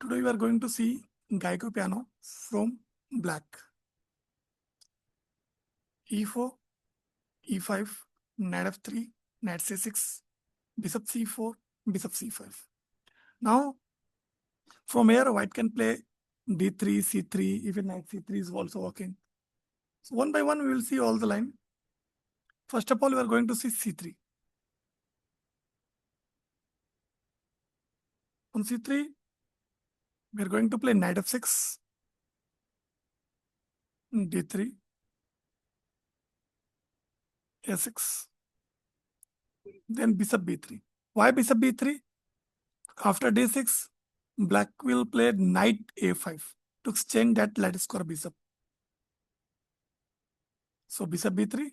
Today we are going to see Giuoco Piano from black. E4, E5, Knight F3, Knight C6, Bishop C4, Bishop C5. Now, from here, white can play D3, C3, even Knight C3 is also working. So one by one, we will see all the line. First of all, we are going to see C3. On C3, we are going to play Knight F6, D3, A6, then Bishop B3. Why Bishop B3? After D6, black will play Knight A5 to exchange that lattice square bishop. So Bishop B3,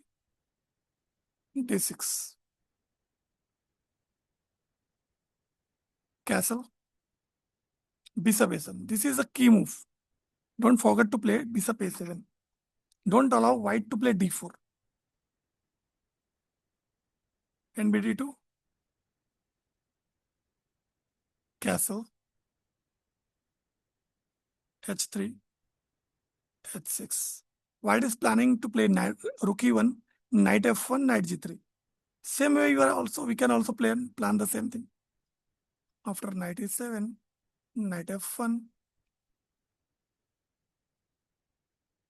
D6, castle, Bishop A7. This is a key move. Don't forget to play Bishop A7. Don't allow white to play D4. And BD2, castle, H3, H6. White is planning to play knight, rook E1, Knight F1, Knight G3. Same way we can also plan the same thing. After Knight E7, Knight F1,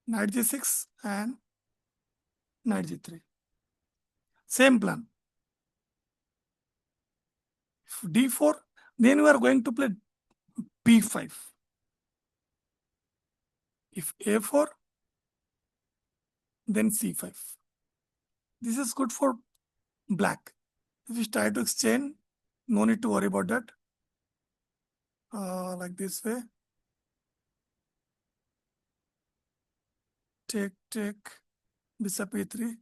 Knight G6 and Knight G3. Same plan. If D4, then we are going to play B5. If A4, then C5. This is good for black. If we try to exchange, no need to worry about that. Like this way. Take, Bishop A3,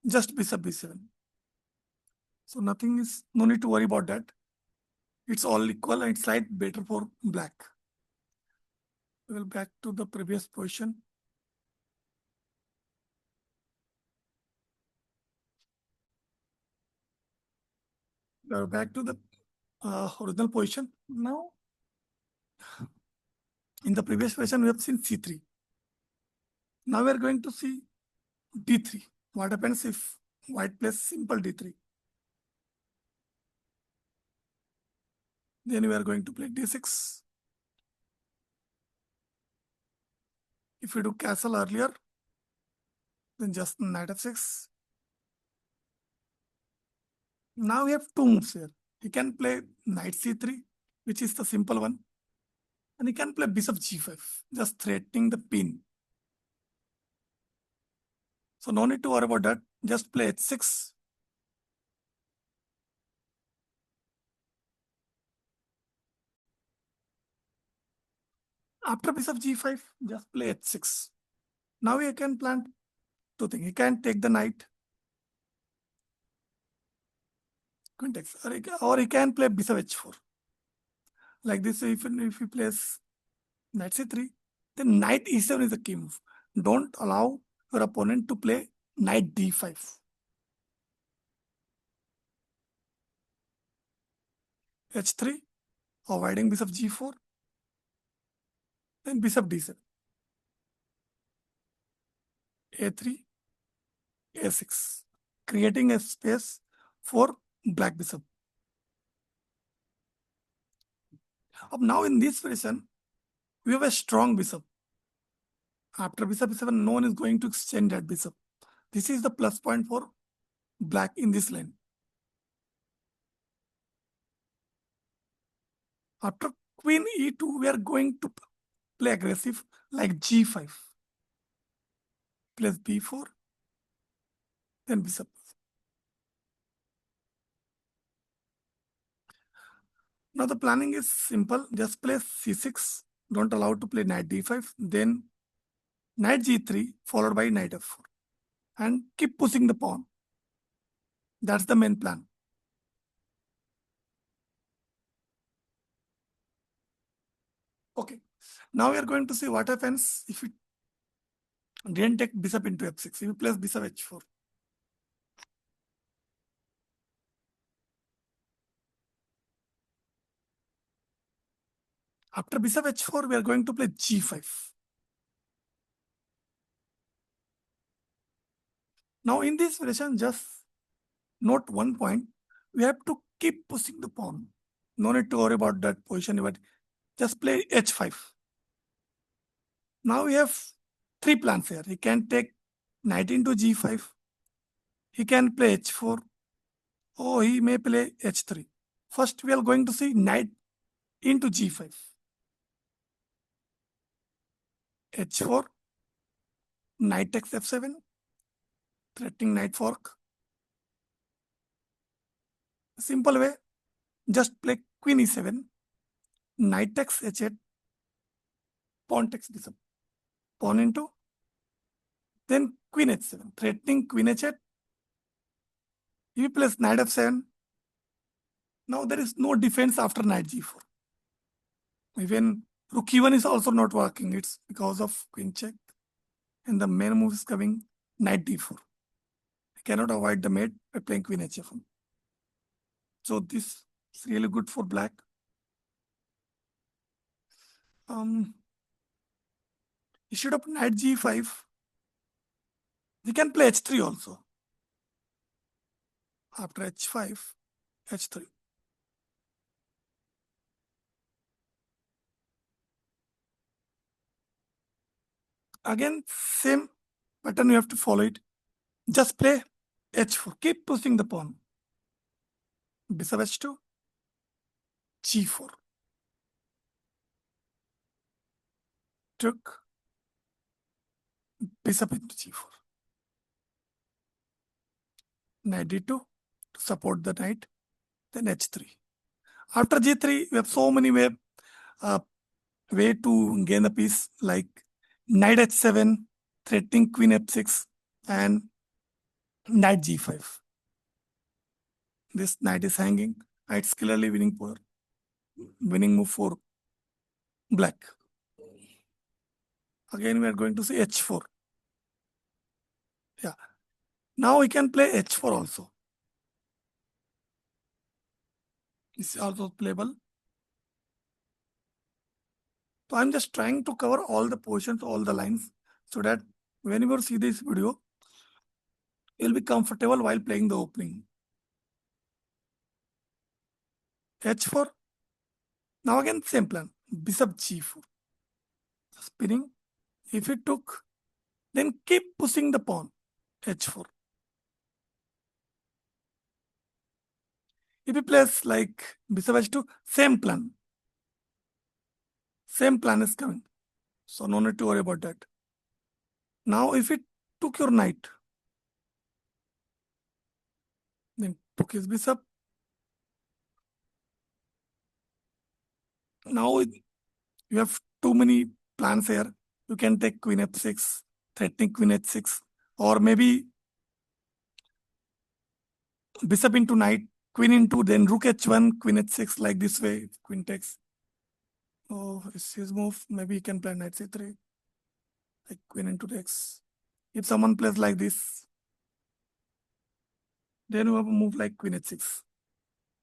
just Bishop B7. So no need to worry about that. It's all equal and it's right better for black. We will back to the previous position. We are back to the original position. Now, in the previous position, we have seen C3. Now we are going to see D3. What happens if white plays simple D3? Then we are going to play D6. If we do castle earlier, then just Knight F6. Now we have two moves here. He can play Knight C3, which is the simple one. And he can play Bishop G5, just threatening the pin. So no need to worry about that. Just play H6. After Bishop G5, just play H6. Now he can plan two things. He can take the knight, or he can play Bishop H4. Like this, if he plays Knight C3, then Knight E7 is a key move. Don't allow your opponent to play Knight D5. H3, avoiding Bishop G4, then Bishop D7. A3, A6, creating a space for black bishop. Now in this position, we have a strong bishop. After Bishop E7, no one is going to exchange that bishop. This is the plus point for black in this line. After Queen E2, we are going to play aggressive like G5. Plays B4, then Bishop. Now the planning is simple. Just play C6. Don't allow to play Knight D5. Then Knight G3 followed by Knight F4. And keep pushing the pawn. That's the main plan. Okay. Now we are going to see what happens if we didn't take bishop into F6. If we place bishop H4. After bishop h4, we are going to play g5. Now in this variation, just note one point. We have to keep pushing the pawn. No need to worry about that position, but just play h5. Now we have three plans here. He can take knight into g5. He can play h4. Or he may play h3. First, we are going to see knight into g5. h4. Knight takes f7. Threatening knight fork. Simple way. Just play queen e7. Knight takes h8. Pawn takes bishop. Pawn into. Then queen h7. Threatening queen h8. If you place knight f7. Now there is no defense after knight g4. Even rook e1 is also not working. It's because of queen check. And the main move is coming knight d4. I cannot avoid the mate by playing queen hf1. So this is really good for black. Instead of knight g5, we can play h3 also. After h5, h3. Again, same pattern, you have to follow it. Just play h4. Keep pushing the pawn. Bishop h2, g4. Took. Bishop into g4. Knight d2 to support the knight. Then h3. After g3, we have so many way to gain the piece, like knight h7, threatening queen f6, and knight g5. This knight is hanging. It's clearly winning move for black. Again, we are going to see h4. Yeah. Now we can play h4 also. This is also playable. So I'm just trying to cover all the positions, all the lines, so that whenever you see this video, you'll be comfortable while playing the opening. h4. Now again, same plan. Bishop g4. Spinning. If it took, then keep pushing the pawn. h4. If he plays like bishop h2, same plan. Same plan is coming. So no need to worry about that. Now if it took your knight, then took his bishop. Now you have too many plans here. You can take queen f6, threatening queen h6, or maybe bishop into knight, queen into, then rook h1, queen h6, like this way. Queen takes. Oh, it's his move. Maybe he can play knight c3, like queen into x. If someone plays like this, then you have a move like queen h6.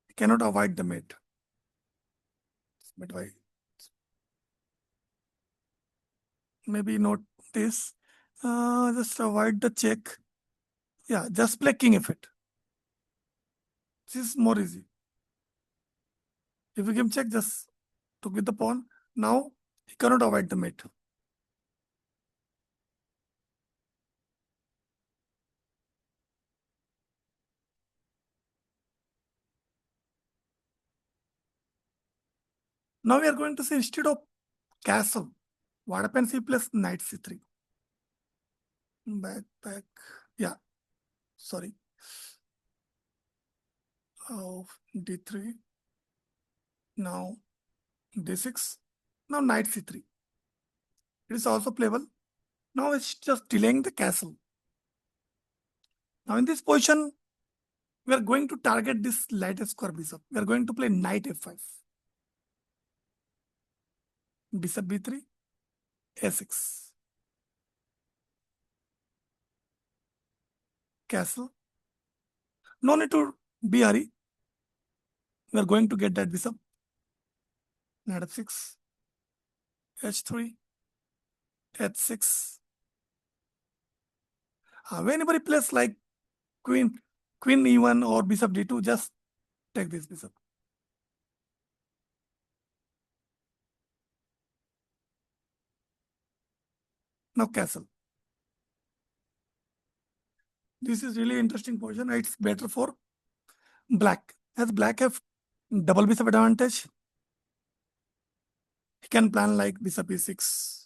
You cannot avoid the mate. But why? Maybe not this. Just avoid the check. Yeah, just play king f8. This is more easy. If you game check, just took with the pawn. Now he cannot avoid the mate. Now we are going to say, instead of castle, what happens if he plays knight c3? Back. Yeah, sorry. Oh, d3. Now d6. Now knight c3. It is also playable. Now it's just delaying the castle. Now in this position, we are going to target this light square bishop. We are going to play knight f5. Bishop b3, a6. Castle. No need to be hurry. We are going to get that bishop. Knight f6. h3, h6. Whenever he plays like queen e1 or bishop d2, just take this bishop. Now castle. This is really interesting position. It's better for black. As black have double bishop advantage, he can plan like bishop e6,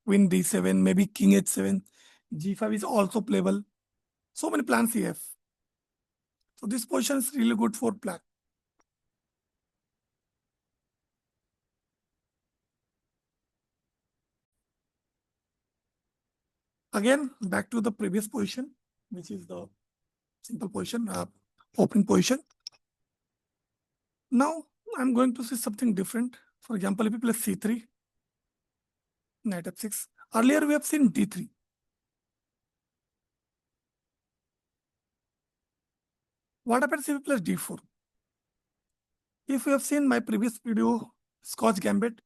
queen d7, maybe king h7, g5 is also playable. So many plans he have. So this position is really good for black. Again, back to the previous position, which is the simple position, opening position. Now I'm going to see something different. For example, if we play c3, knight f6. Earlier we have seen d3. What happens if we play d4? If you have seen my previous video, Scotch Gambit,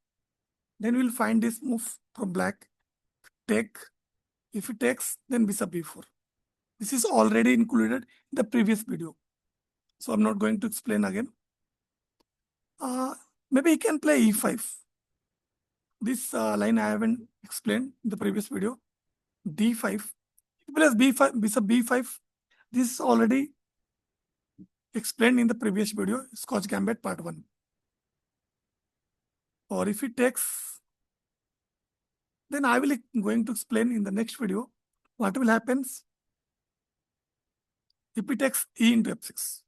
then we will find this move from black. Take. If it takes, then bishop b4. This is already included in the previous video, so I'm not going to explain again. Maybe he can play e5. This line I haven't explained in the previous video. d5. He plays b5, bishop b5. This is already explained in the previous video, Scotch Gambit part 1. Or if he takes, then I will going to explain in the next video what will happen if he takes e into f6.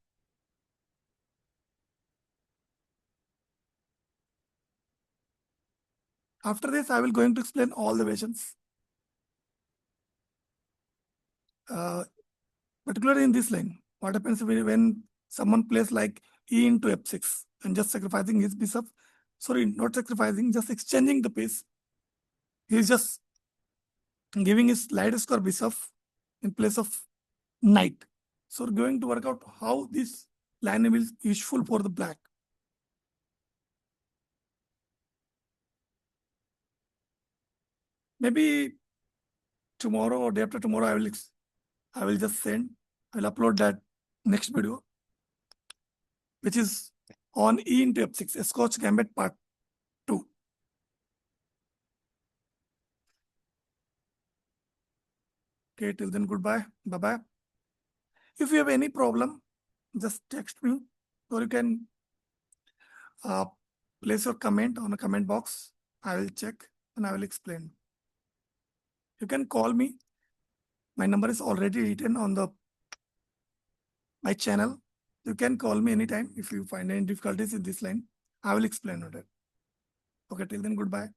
After this, I will going to explain all the versions. Particularly in this line, what happens when someone plays like e into f6 and just sacrificing his bishop, sorry, not sacrificing, just exchanging the piece. He's just giving his light square bishop in place of knight. So we're going to work out how this line is useful for the black. Maybe tomorrow or day after tomorrow, I will just send, I'll upload that next video, which is on e into f6, a Scotch Gambit part 2. Okay, till then, goodbye. Bye-bye. If you have any problem, just text me, or you can uh, place your comment on a comment box. I will check and I will explain. You can call me. My number is already written on my channel. You can call me anytime if you find any difficulties in this line. I will explain on it. Okay, till then, goodbye.